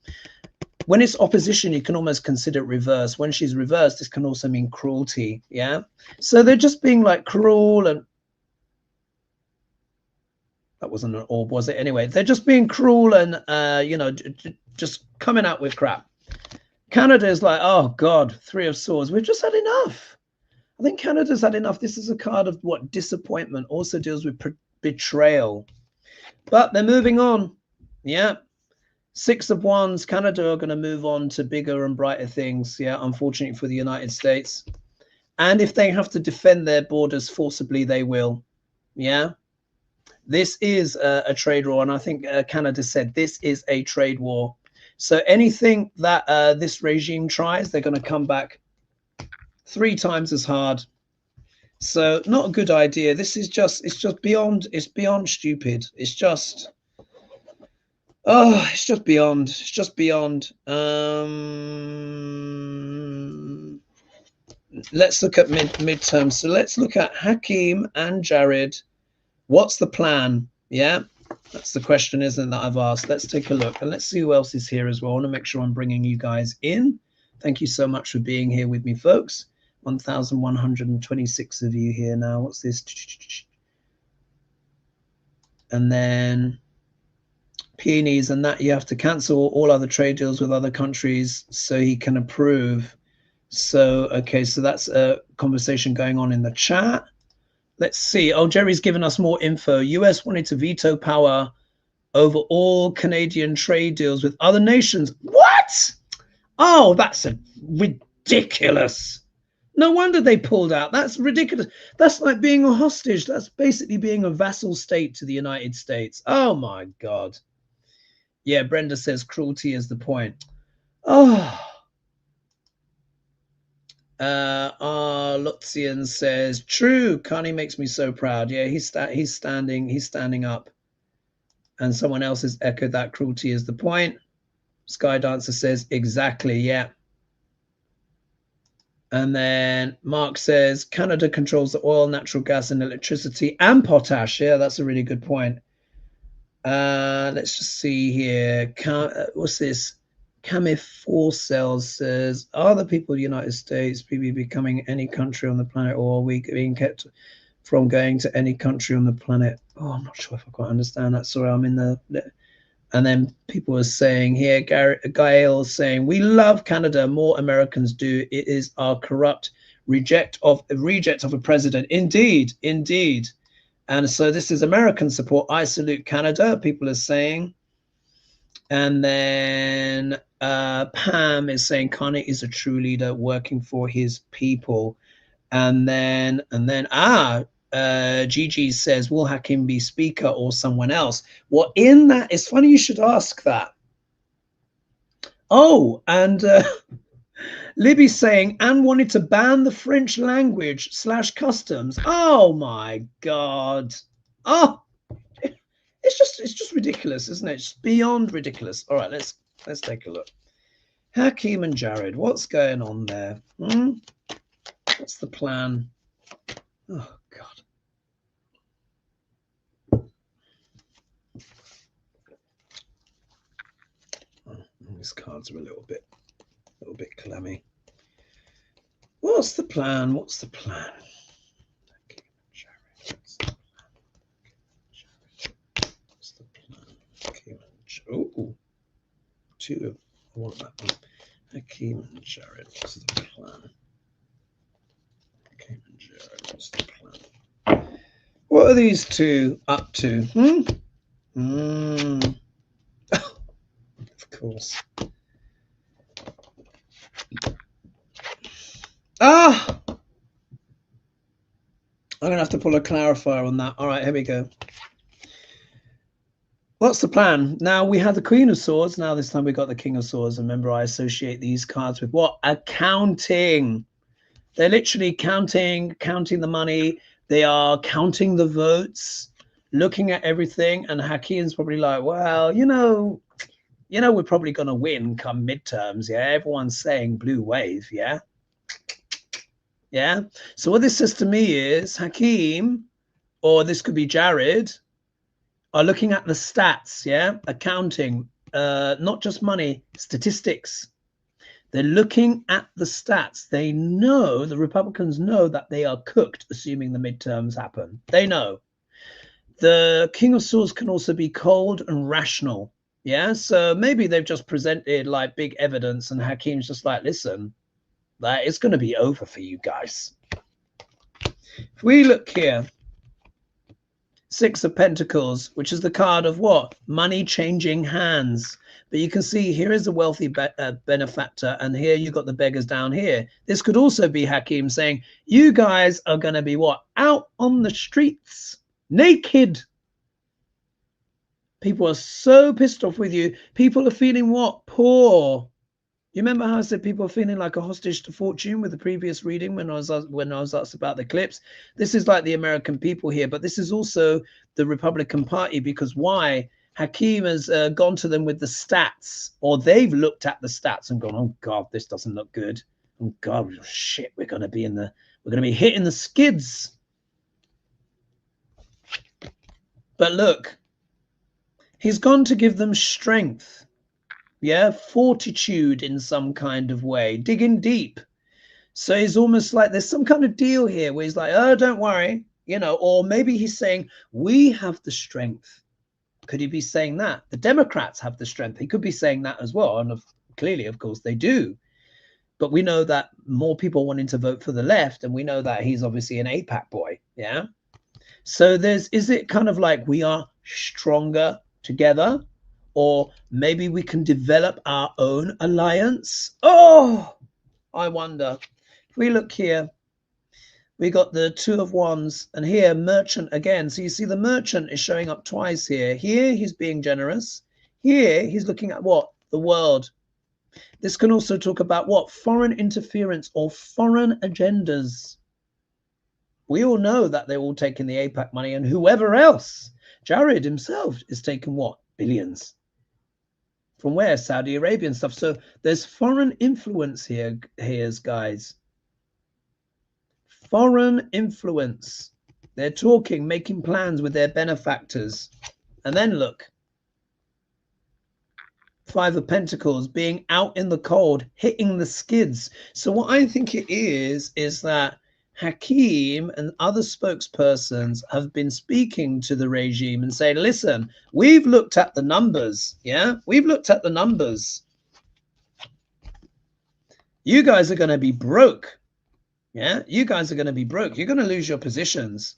When it's opposition, you can almost consider it reverse. When she's reversed, this can also mean cruelty. Yeah. So they're just being like cruel, and that wasn't an orb, was it? Anyway, they're just being cruel and, just coming out with crap. Canada is like, oh God, Three of Swords. We've just had enough. I think Canada's had enough. This is a card of what? Disappointment. Also deals with betrayal. But they're moving on. Yeah. Six of Wands. Canada are going to move on to bigger and brighter things. Yeah. Unfortunately for the United States. And if they have to defend their borders forcibly, they will. Yeah. This is a trade war. And I think Canada said this is a trade war. So anything that this regime tries, they're going to come back 3 times as hard. So not a good idea. This is just, it's beyond stupid. It's just, it's just beyond. Let's look at midterms. So let's look at Hakeem and Jared. What's the plan? Yeah, that's the question, isn't it, that I've asked. Let's take a look and let's see who else is here as well. I want to make sure I'm bringing you guys in. Thank you so much for being here with me, folks. 1,126 of you here now. What's this? And then peonies and that you have to cancel all other trade deals with other countries so he can approve. So, okay, so that's a conversation going on in the chat. Let's see. Oh, Jerry's given us more info. US wanted to veto power over all Canadian trade deals with other nations. What? Oh, that's ridiculous. No wonder they pulled out. That's ridiculous. That's like being a hostage. That's basically being a vassal state to the United States. Oh, my God. Yeah, Brenda says cruelty is the point. Oh. Ballotsian says, true, Connie makes me so proud. Yeah, he's standing up. And someone else has echoed that cruelty is the point. Sky Dancer says, exactly, yeah. And then Mark says, Canada controls the oil, natural gas, and electricity, and potash. Yeah, that's a really good point. Let's just see here. What's this? Cami4 Cells says, are the people of the United States becoming any country on the planet, or are we being kept from going to any country on the planet? Oh, I'm not sure if I quite understand that. Sorry, I'm in the... And then people are saying here, Gail saying, we love Canada. More Americans do. It is our corrupt reject of a president. Indeed, indeed. And so this is American support. I salute Canada, people are saying. And then Pam is saying, Connie is a true leader working for his people. And then Gigi says, will Hakeem be speaker or someone else? Well, in that, it's funny you should ask that. Oh, and Libby's saying, Anne wanted to ban the French language / customs. Oh my God. Oh, it's just ridiculous, isn't it? It's beyond ridiculous. All right, let's take a look. Hakeem and Jared, what's going on there? What's the plan? Oh God. These cards are a little bit clammy. What's the plan? What's the plan? What's the plan? Oh, two. I want that one. Hakeem and Jared. What's the plan? Hakeem and Jared. What's the plan? What are these two up to? Of course. I'm gonna have to pull a clarifier on that. All right, here we go. What's the plan? Now we have the Queen of Swords. Now this time we got the King of Swords. And remember, I associate these cards with what? Accounting. They're literally counting the money. They are counting the votes, looking at everything. And Hakeem's probably like, well, you know, we're probably going to win come midterms. Yeah, everyone's saying blue wave. Yeah. Yeah. So what this says to me is Hakeem, or this could be Jared, are looking at the stats. Yeah. Accounting, not just money, statistics. They're looking at the stats. They know, the Republicans know that they are cooked, assuming the midterms happen. They know. The King of Swords can also be cold and rational. Yeah, so maybe they've just presented like big evidence and Hakeem's just like, listen, like, it's going to be over for you guys. If we look here, Six of Pentacles, which is the card of what? Money changing hands. But you can see here is a wealthy benefactor, and here you got the beggars down here. This could also be Hakeem saying, you guys are going to be what? Out on the streets, naked. People are so pissed off with you. People are feeling what? Poor. You remember how I said people are feeling like a hostage to fortune with the previous reading when I was asked about the eclipse? This is like the American people here, but this is also the Republican Party, because why? Hakeem has gone to them with the stats, or they've looked at the stats and gone, oh God, this doesn't look good. Oh God, shit, we're going to be hitting the skids. But look, he's gone to give them strength. Yeah, fortitude in some kind of way, digging deep. So he's almost like there's some kind of deal here where he's like, oh, don't worry, or maybe he's saying, we have the strength. Could he be saying that? The Democrats have the strength. He could be saying that as well. And clearly, of course, they do. But we know that more people wanting to vote for the left, and we know that he's obviously an AIPAC boy. Yeah. So is it kind of like we are stronger together? Or maybe we can develop our own alliance? Oh, I wonder. If we look here, we got the Two of Wands, and here Merchant again. So you see the Merchant is showing up twice here. Here he's being generous. Here he's looking at what? The world. This can also talk about what? Foreign interference or foreign agendas. We all know that they're all taking the APAC money, and whoever else, Jared himself, is taking what? Billions. From where? Saudi Arabia and stuff. So there's foreign influence here, guys. Foreign influence. They're talking, making plans with their benefactors. And then look. Five of Pentacles, being out in the cold, hitting the skids. So what I think it is that Hakeem and other spokespersons have been speaking to the regime and saying, listen, we've looked at the numbers. Yeah, we've looked at the numbers. You guys are going to be broke. Yeah, you guys are going to be broke. You're going to lose your positions.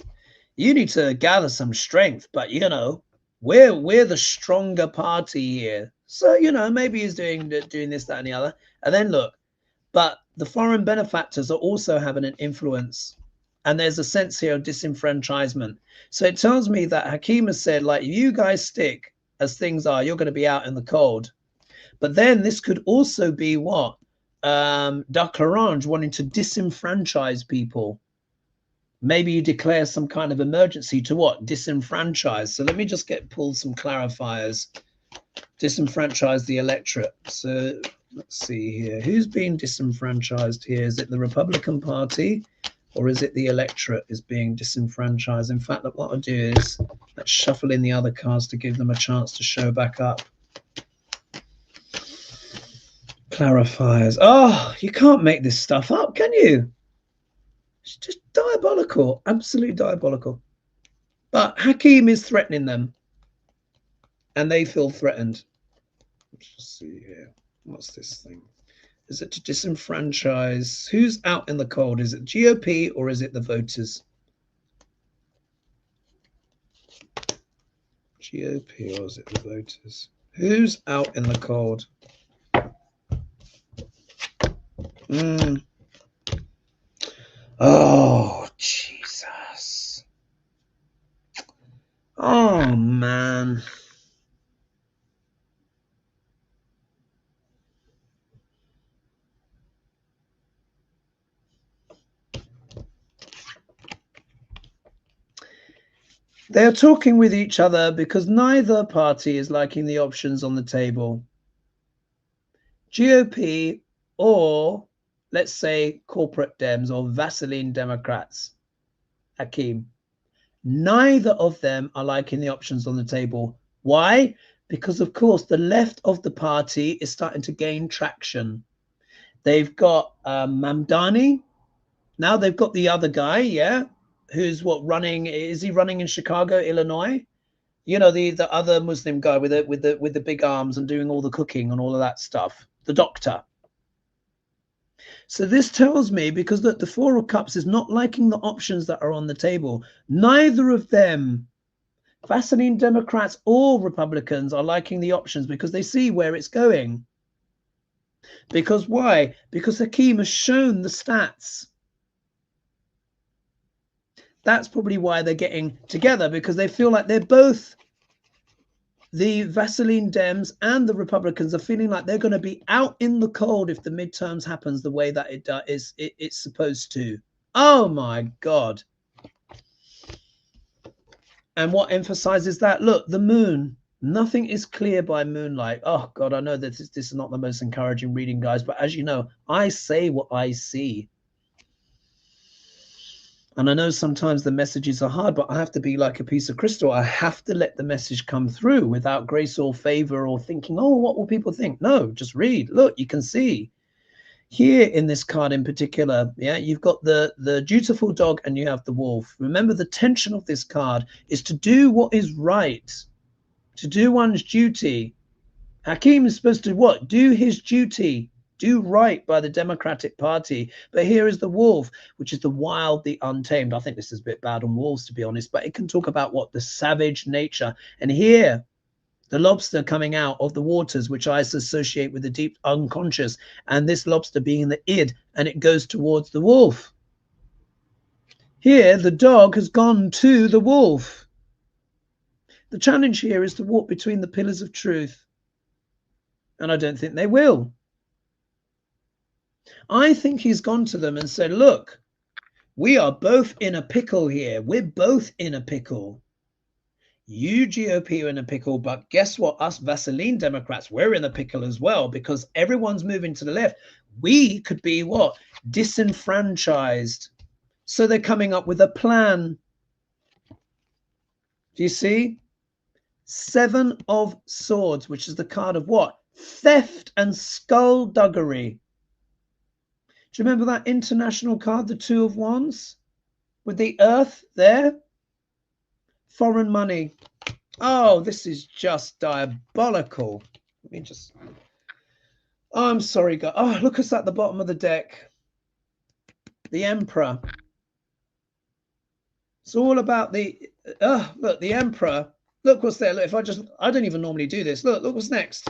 You need to gather some strength. But, you know, we're the stronger party here. So, you know, maybe he's doing this, that, and the other. And then look, but the foreign benefactors are also having an influence. And there's a sense here of disenfranchisement. So it tells me that Hakeem has said, like, if you guys stick as things are, you're going to be out in the cold. But then this could also be what? Duck Orange wanting to disenfranchise people. Maybe you declare some kind of emergency to what? Disenfranchise. So let me just pull some clarifiers. Disenfranchise the electorate. So let's see here. Who's being disenfranchised here? Is it the Republican Party or is it the electorate is being disenfranchised? In fact, what I'll do is let's shuffle in the other cards to give them a chance to show back up. Clarifiers. Oh, you can't make this stuff up, can you? It's just diabolical. Absolutely diabolical. But Hakeem is threatening them. And they feel threatened. Let's see here. What's this thing? Is it to disenfranchise? Who's out in the cold? Is it GOP or is it the voters? GOP or is it the voters? Who's out in the cold? Oh, Jesus. Oh, man. They're talking with each other because neither party is liking the options on the table. GOP or, let's say, corporate Dems or Vaseline Democrats. Hakeem. Neither of them are liking the options on the table. Why? Because, of course, the left of the party is starting to gain traction. They've got Mamdani. Now they've got the other guy, yeah, who's running? Is he running in Chicago, Illinois? You know, the other Muslim guy with the big arms and doing all the cooking and all of that stuff. The doctor. So this tells me, because the Four of Cups is not liking the options that are on the table. Neither of them, Vaseline Democrats or Republicans, are liking the options because they see where it's going. Because why? Because Hakeem has shown the stats. That's probably why they're getting together, because they feel like they're both, the Vaseline Dems and the Republicans are feeling like they're going to be out in the cold if the midterms happens the way that it's supposed to. Oh my God. And what emphasizes that? Look, the moon. Nothing is clear by moonlight. Oh God, I know that this is not the most encouraging reading, guys, but as you know, I say what I see. And I know sometimes the messages are hard, but I have to be like a piece of crystal. I have to let the message come through without grace or favor or thinking, oh, what will people think? No, just read. Look, you can see here in this card in particular, yeah, you've got the dutiful dog and you have the wolf. Remember, the tension of this card is to do what is right, to do one's duty. Hakeem is supposed to what? Do his duty. Do right by the Democratic Party. But here is the wolf, which is the wild, the untamed. I think this is a bit bad on wolves, to be honest, but it can talk about what? The savage nature. And here, the lobster coming out of the waters, which I associate with the deep unconscious, and this lobster being the id, and it goes towards the wolf. Here, the dog has gone to the wolf. The challenge here is to walk between the pillars of truth. And I don't think they will. I think he's gone to them and said, look, We are both in a pickle here. We're both in a pickle. You GOP are in a pickle, but guess what? Us Vaseline Democrats, we're in a pickle as well, because everyone's moving to the left. We could be what? Disenfranchised. So they're coming up with a plan. Do you see? 7 of Swords, which is the card of what? Theft and skullduggery. Do you remember that international card, the 2 of Wands? With the Earth there? Foreign money. Oh, this is just diabolical. Let me just... Oh, I'm sorry, guys. Oh, look us at the bottom of the deck. The Emperor. It's all about the... look, the Emperor. Look what's there. Look, if I don't even normally do this. Look what's next.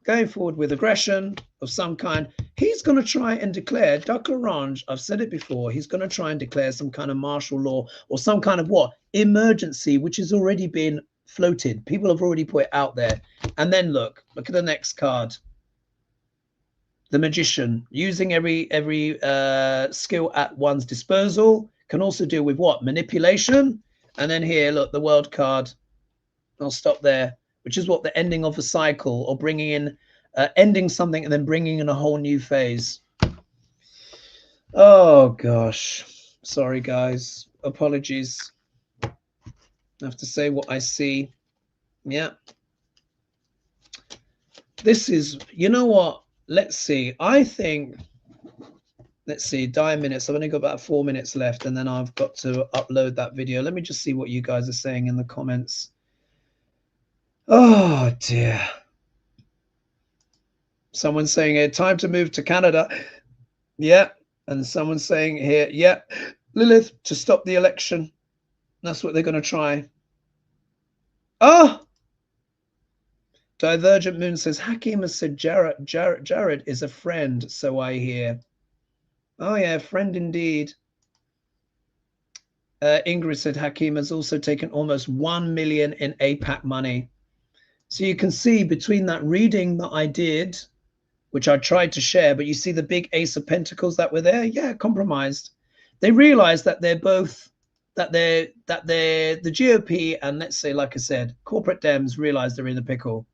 Going forward with aggression of some kind. He's going to try and declare, Duck Orange, I've said it before, he's going to try and declare some kind of martial law or some kind of what? Emergency, which has already been floated. People have already put it out there. And then look at the next card. The Magician, using every skill at one's disposal, can also deal with what? Manipulation. And then here, look, the World card. I'll stop there, which is what? The ending of a cycle, or bringing in, ending something and then bringing in a whole new phase. Oh, gosh. Sorry, guys. Apologies. I have to say what I see. Yeah. This is, you know what? Let's see. I think, let's see, Dianne minutes. I've only got about 4 minutes left, and then I've got to upload that video. Let me just see what you guys are saying in the comments. Oh, dear. Someone's saying here, time to move to Canada. Yeah. And someone's saying here, yeah, Lilith, to stop the election. That's what they're going to try. Oh! Divergent Moon says, Hakeem has said Jared is a friend, so I hear. Oh, yeah, friend indeed. Ingrid said Hakeem has also taken almost 1 million in APAC money. So you can see between that reading that I did, which I tried to share, but you see the big Ace of Pentacles that were there? Yeah, compromised. They realized that they're both, that they're the GOP and, let's say, like I said, corporate Dems realize they're in the pickle.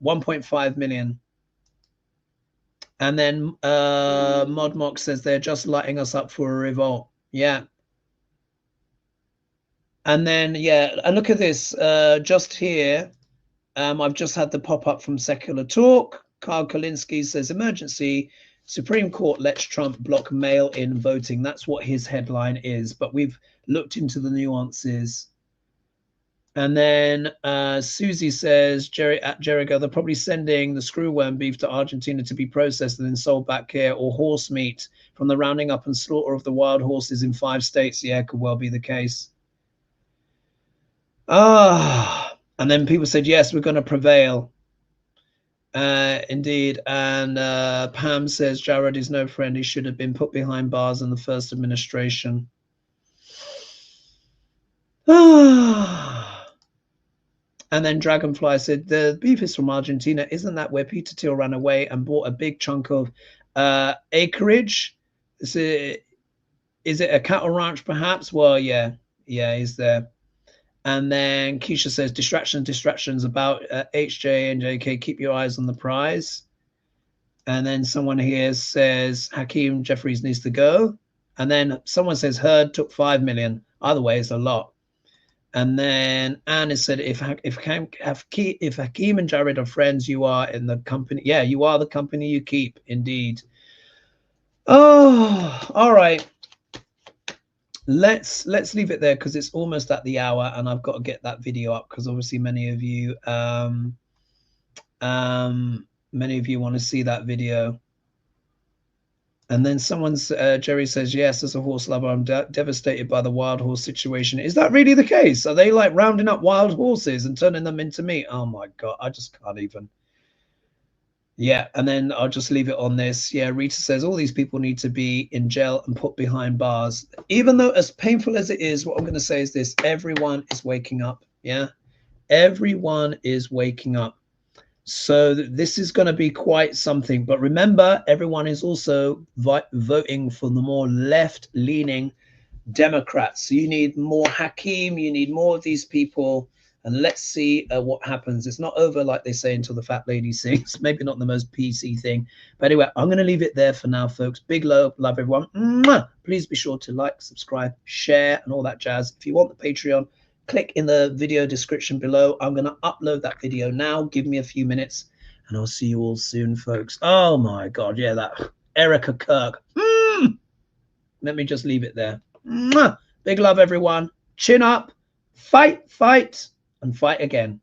1.5 million. And then Modmock says they're just lighting us up for a revolt. Yeah. And then, yeah, and look at this. Just here, I've just had the pop-up from Secular Talk. Carl Kalinsky says, emergency, Supreme Court lets Trump block mail-in voting. That's what his headline is. But we've looked into the nuances. And then Susie says, at Jericho, they're probably sending the screwworm beef to Argentina to be processed and then sold back here, or horse meat from the rounding up and slaughter of the wild horses in 5 states. Yeah, could well be the case. And then people said, yes, we're going to prevail. Indeed. And Pam says, Jared is no friend. He should have been put behind bars in the first administration. And then Dragonfly said, the beef is from Argentina. Isn't that where Peter Thiel ran away and bought a big chunk of acreage? Is it a cattle ranch, perhaps? Well, yeah, he's there. And then Keisha says, distractions about HJ and JK. Keep your eyes on the prize. And then someone here says, Hakeem Jefferies needs to go. And then someone says, Heard took 5 million. Either way, it's a lot. And then Anne has said, if Hakeem and Jared are friends, you are in the company. Yeah, you are the company you keep, indeed. Oh, all right. Let's leave it there because it's almost at the hour, and I've got to get that video up because obviously many of you want to see that video. And then Jerry says, yes, as a horse lover, I'm devastated by the wild horse situation. Is that really the case? Are they like rounding up wild horses and turning them into meat? Oh my God, I just can't even. Yeah, and then I'll just leave it on this. Yeah, Rita says all these people need to be in jail and put behind bars. Even though as painful as it is, what I'm going to say is this. Everyone is waking up. Yeah, everyone is waking up. So this is going to be quite something. But remember, everyone is also voting for the more left-leaning Democrats. So you need more Hakeem, you need more of these people. And let's see what happens. It's not over, like they say, until the fat lady sings. Maybe not the most PC thing. But anyway, I'm going to leave it there for now, folks. Big love everyone. Mwah! Please be sure to like, subscribe, share, and all that jazz. If you want the Patreon, click in the video description below. I'm going to upload that video now. Give me a few minutes, and I'll see you all soon, folks. Oh, my God. Yeah, that Erika Kirk. Let me just leave it there. Mwah! Big love, everyone. Chin up. Fight, fight, and fight again.